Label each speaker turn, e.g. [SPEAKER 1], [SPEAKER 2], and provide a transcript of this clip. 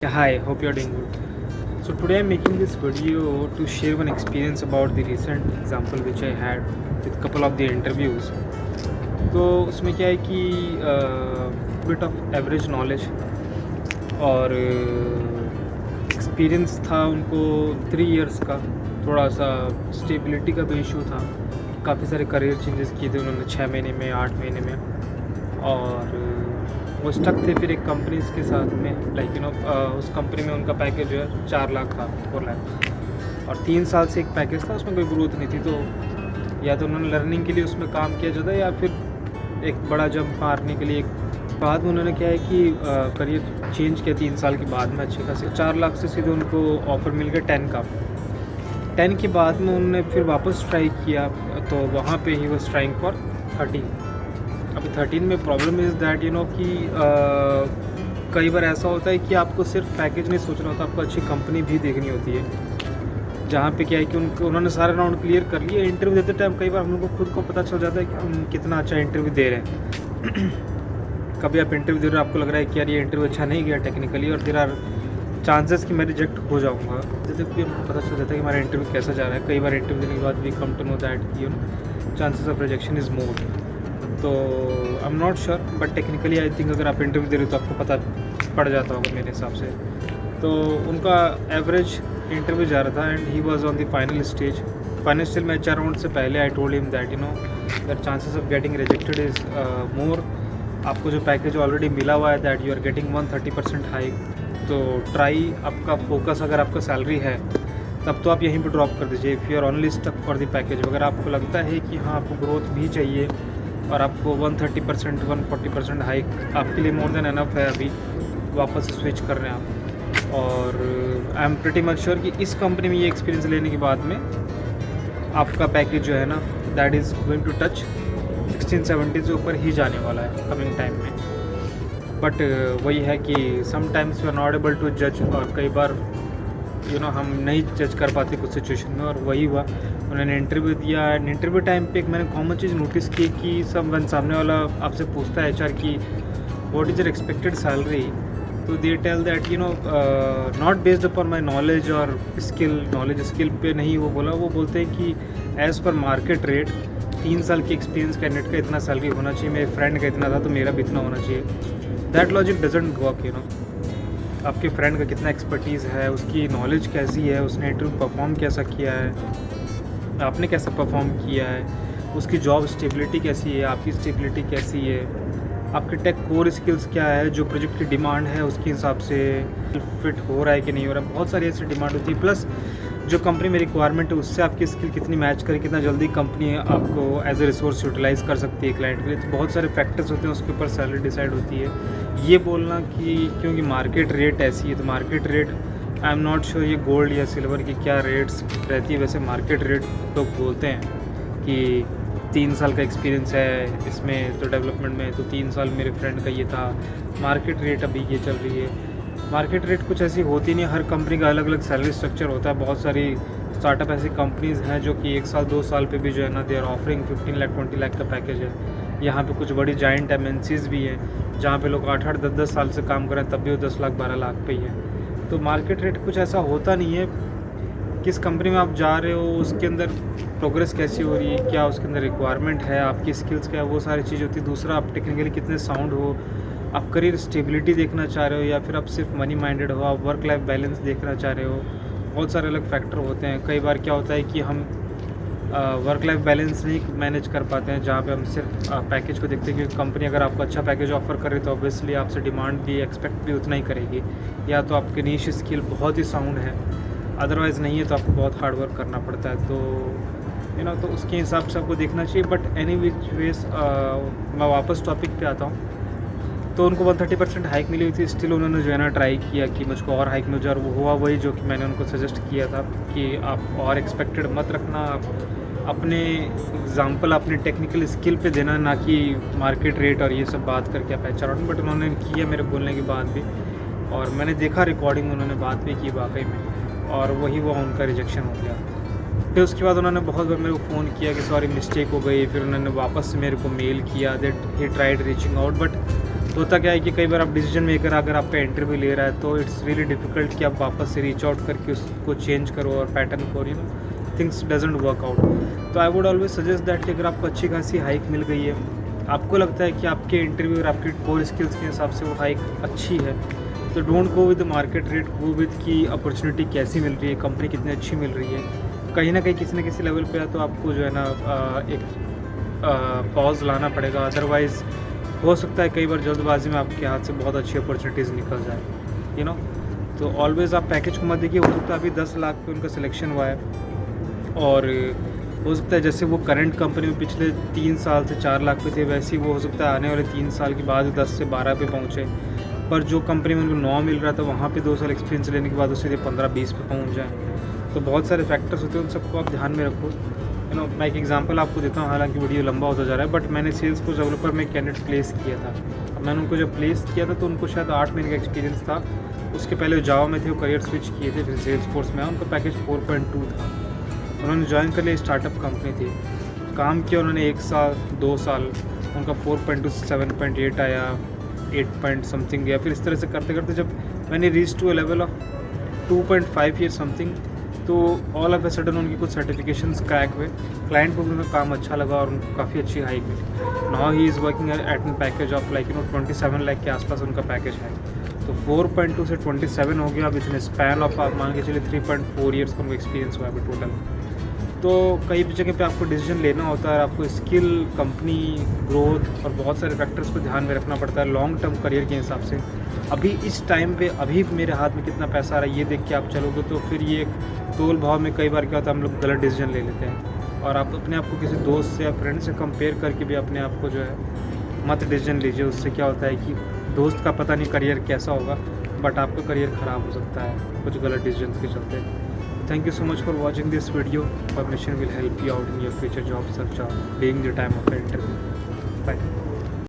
[SPEAKER 1] Yeah, hi, hope you're doing good. So today I'm making this video to share one experience about the recent example which I had with couple of the interviews. तो उसमें क्या है कि bit of average knowledge और experience था उनको 3 years का। थोड़ा सा स्टेबिलिटी का भी इशू था। काफ़ी सारे करियर चेंजेस किए थे उन्होंने 6 महीने में, 8 महीने में। और वो स्टक थे फिर एक कंपनीज के साथ में, लाइक उस कंपनी में उनका पैकेज जो है 4 लाख था, 4 लाख। और 3 साल से एक पैकेज था, उसमें कोई ग्रोथ नहीं थी। तो या तो उन्होंने लर्निंग के लिए उसमें काम किया जाता, या फिर एक बड़ा जंप मारने के लिए एक बाद में उन्होंने क्या है कि करियर चेंज किया 3 साल के बाद में। अच्छे खासे 4 लाख से सीधे उनको ऑफ़र मिल गया 10 का। 10 के बाद में उन्होंने फिर वापस ट्राई किया, तो वहाँ पे ही वॉज ट्राइंग फॉर 13। अभी 13 में प्रॉब्लम इज़ दैट कि कई बार ऐसा होता है कि आपको सिर्फ पैकेज नहीं सोचना होता, आपको अच्छी कंपनी भी देखनी होती है। जहाँ पे क्या है कि उन्होंने सारे राउंड क्लियर कर लिए। इंटरव्यू देते टाइम कई बार हम लोग को खुद को पता चल जाता है कि हम कितना अच्छा इंटरव्यू दे रहे हैं। कभी आप इंटरव्यू दे रहे हो, आपको लग रहा है कि यार ये इंटरव्यू अच्छा नहीं गया टेक्निकली, और देर आर चांसेस कि मैं रिजेक्ट हो जाऊँगा। जैसे कि हमको पता चल जाता है कि हमारा इंटरव्यू कैसा जा रहा है। कई बार इंटरव्यू देने के बाद we come to know that कि chances of rejection is more. तो I am not sure, but technically I think अगर आप इंटरव्यू दे रहे हो तो आपको पता पड़ जाता होगा मेरे हिसाब से। तो उनका एवरेज इंटरव्यू जा रहा था and he was on the final stage. Final stage में HR राउंड से पहले I told him that that chances of getting rejected is more. आपको जो पैकेज ऑलरेडी मिला हुआ है that you are getting 130% hike. तो ट्राई, आपका फोकस अगर आपका सैलरी है तब तो आप यहीं पर ड्रॉप कर दीजिए। If you are only stuck for the package, अगर आपको लगता है कि हाँ आपको ग्रोथ भी चाहिए और आपको 130% 140% हाइक आपके लिए मोर देन एनफ है अभी वापस स्विच कर रहे हैं आप। और I am pretty much sure कि इस कंपनी में ये एक्सपीरियंस लेने के बाद में आपका पैकेज जो है ना that is going to touch 16-17 से ऊपर ही जाने वाला है कमिंग टाइम में। बट वही है कि sometimes we are not able to जज, और कई बार हम नहीं जज कर पाते कुछ सिचुएशन में। और वही हुआ, उन्होंने इंटरव्यू दिया एंड इंटरव्यू टाइम पे एक मैंने कॉमन चीज़ नोटिस की कि सब सामने वाला आपसे पूछता है HR की what is your expected salary. तो they tell that not based upon my knowledge और स्किल पे नहीं वो बोला। वो बोलते हैं कि एज़ पर मार्केट रेट 3 साल की एक्सपीरियंस कैंडिडेट का इतना सैलरी होना चाहिए, मेरे फ्रेंड का इतना था तो मेरा भी इतना होना चाहिए। That logic doesn't work. आपके फ्रेंड का कितना एक्सपर्टीज़ है, उसकी नॉलेज कैसी है, उसने इंटरव्यू परफॉर्म कैसा किया है, आपने कैसा परफॉर्म किया है, उसकी जॉब स्टेबिलिटी कैसी है, आपकी स्टेबिलिटी कैसी है, आपके टेक कोर स्किल्स क्या है, जो प्रोजेक्ट की डिमांड है उसके हिसाब से फिट हो रहा है कि नहीं हो रहा है। बहुत सारी ऐसी डिमांड होती है। प्लस जो कंपनी में रिक्वायरमेंट है उससे आपकी स्किल कितनी मैच करे, कितना जल्दी कंपनी आपको एज ए रिसोर्स यूटिलाइज़ कर सकती है क्लाइंट के लिए। तो बहुत सारे फैक्टर्स होते हैं, उसके ऊपर सैलरी डिसाइड होती है। ये बोलना कि क्योंकि मार्केट रेट ऐसी है तो market rate, I am not sure ये गोल्ड या सिल्वर की क्या रेट्स रहती है। वैसे मार्केट रेट लोग बोलते हैं कि 3 साल का एक्सपीरियंस है इसमें तो डेवलपमेंट में, तो 3 साल मेरे फ्रेंड का ये था। मार्केट रेट अभी ये चल रही है। मार्केट रेट कुछ ऐसी होती नहीं, हर कंपनी का अलग अलग सैलरी स्ट्रक्चर होता है। बहुत सारी स्टार्टअप ऐसी कंपनीज़ हैं जो कि 1 साल 2 साल पे भी जो है ना they are offering 15 lakh 20 lakh का पैकेज है। यहाँ पे कुछ बड़ी जाइंट MNCs भी हैं जहाँ पे लोग 8-8 10-10 साल से काम कर रहे हैं, तब भी वो 10 लाख 12 लाख पे ही है। तो मार्केट रेट कुछ ऐसा होता नहीं है। किस कंपनी में आप जा रहे हो, उसके अंदर प्रोग्रेस कैसी हो रही है, क्या उसके अंदर रिक्वायरमेंट है, आपकी स्किल्स क्या है, वो सारी चीज़ होती है। दूसरा, आप टेक्निकली कितने साउंड हो, आप करियर स्टेबिलिटी देखना चाह रहे हो या फिर आप सिर्फ मनी माइंडेड हो, आप वर्क लाइफ बैलेंस देखना चाह रहे हो। बहुत सारे अलग फैक्टर होते हैं। कई बार क्या होता है कि हम वर्क लाइफ बैलेंस नहीं मैनेज कर पाते हैं, जहाँ पे हम सिर्फ पैकेज को देखते हैं कि कंपनी अगर आपको अच्छा पैकेज ऑफर करे तो ऑब्वियसली आपसे डिमांड भी एक्सपेक्ट भी उतना ही करेगी, या तो आपकी नीश स्किल बहुत ही साउंड है, अदरवाइज़ नहीं है तो आपको बहुत हार्ड वर्क करना पड़ता है। तो तो उसके हिसाब से आपको देखना चाहिए। बट एनी विच वेज मैं वापस टॉपिक पे आता हूँ। तो उनको 130% हाइक मिली हुई थी, स्टिल उन्होंने जो है ना ट्राई किया कि मुझको और हाइक मिल जाए, और वो हुआ वही जो कि मैंने उनको सजेस्ट किया था कि आप और एक्सपेक्टेड मत रखना, आप अपने एग्जाम्पल अपने टेक्निकल स्किल पे देना, ना कि मार्केट रेट और ये सब बात करके आप HR। बट उन्होंने किया मेरे बोलने के बाद भी, और मैंने देखा रिकॉर्डिंग, उन्होंने बात भी की वाकई में, और वही हुआ, उनका रिजेक्शन हो गया। फिर उसके बाद उन्होंने बहुत बार मेरे को फ़ोन किया कि सॉरी मिस्टेक हो गई। फिर उन्होंने वापस से मेरे को मेल किया that he tried reaching out, but होता क्या है कि कई बार आप डिसीजन मेकर अगर आपका इंटरव्यू ले रहा है तो इट्स रियली डिफिकल्ट कि आप वापस से रीच आउट करके उसको चेंज करो और पैटर्न को थिंग्स डजेंट वर्क आउट। तो I would always suggest that कि अगर आपको अच्छी खासी हाइक मिल गई है, आपको लगता है कि आपके इंटरव्यू और आपके कोर स्किल्स के हिसाब से वो हाइक अच्छी है, तो don't go with the market rate, go with की अपॉर्चुनिटी कैसी मिल रही है, कंपनी कितनी अच्छी मिल रही है। कहीं ना कहीं किसी न किसी लेवल पे है तो आपको जो है ना एक पॉज लाना पड़ेगा, अदरवाइज़ हो सकता है कई बार जल्दबाजी में आपके हाथ से बहुत अच्छी अपॉर्चुनिटीज़ निकल जाए, तो ऑलवेज़ आप पैकेज को मत देखिए। हो सकता है अभी 10 लाख पे उनका सिलेक्शन हुआ है और हो सकता है जैसे वो करंट कंपनी में पिछले 3 साल से 4 लाख पे थे, वैसे ही वो हो सकता है आने वाले 3 साल के बाद 10 से 12 पे पहुँचे। पर जो कंपनी में उनको 9 मिल रहा था वहाँ पे 2 साल एक्सपीरियंस लेने के बाद उससे 15-20 पे पहुँच जाए। तो बहुत सारे फैक्टर्स होते हैं, उन सबको आप ध्यान में रखो। मैं एक एग्जांपल आपको देता हूँ, हालांकि वीडियो लंबा होता जा रहा है, बट मैंने सेल्सफोर्स डेवलपर में कैंडिडेट प्लेस किया था। अब मैंने उनको जब प्लेस किया था तो उनको शायद 8 महीने का एक्सपीरियंस था। उसके पहले वो जावा में थे, वो करियर स्विच किए थे, फिर सेल्सफोर्स में उनका पैकेज 4.2 था। उन्होंने ज्वाइन कर लिया, स्टार्टअप कंपनी थी, काम किया उन्होंने 1 साल 2 साल, उनका 4.2 से 7.8 आया, 8 पॉइंट समथिंग गया। फिर इस तरह से करते करते जब मैंने reach to a level of 2.5 year something, तो ऑल ऑफ ए सडन उनकी कुछ सर्टिफिकेशंस क्रैक हुए, क्लाइंट को उनका काम अच्छा लगा और उनको काफ़ी अच्छी हाइक मिली। Now he is working at an package of 27 lakh के आसपास उनका पैकेज है। तो 4.2 से 27 हो गया। अब इतने स्पैन ऑफ आप मान के चलिए 3.4 ईयर्स का उनको एक्सपीरियंस हुआ है टोटल। तो कई भी जगह पे आपको डिसीजन लेना होता है, आपको स्किल, कंपनी ग्रोथ और बहुत सारे फैक्टर्स को ध्यान में रखना पड़ता है लॉन्ग टर्म करियर के हिसाब से। अभी इस टाइम पे अभी मेरे हाथ में कितना पैसा आ रहा है ये देख के आप चलोगे तो फिर ये तोल भाव में कई बार क्या होता है, हम लोग गलत डिसीजन ले लेते हैं। और आप अपने आप को किसी दोस्त से या फ्रेंड से कंपेयर करके भी अपने आप को जो है मत डिसीजन लीजिए। उससे क्या होता है कि दोस्त का पता नहीं करियर कैसा होगा, बट आपका करियर ख़राब हो सकता है कुछ गलत डिसीजन के चलते। Thank you so much for watching this video. Permission will help you out in your future job search or during the time of the interview. Bye.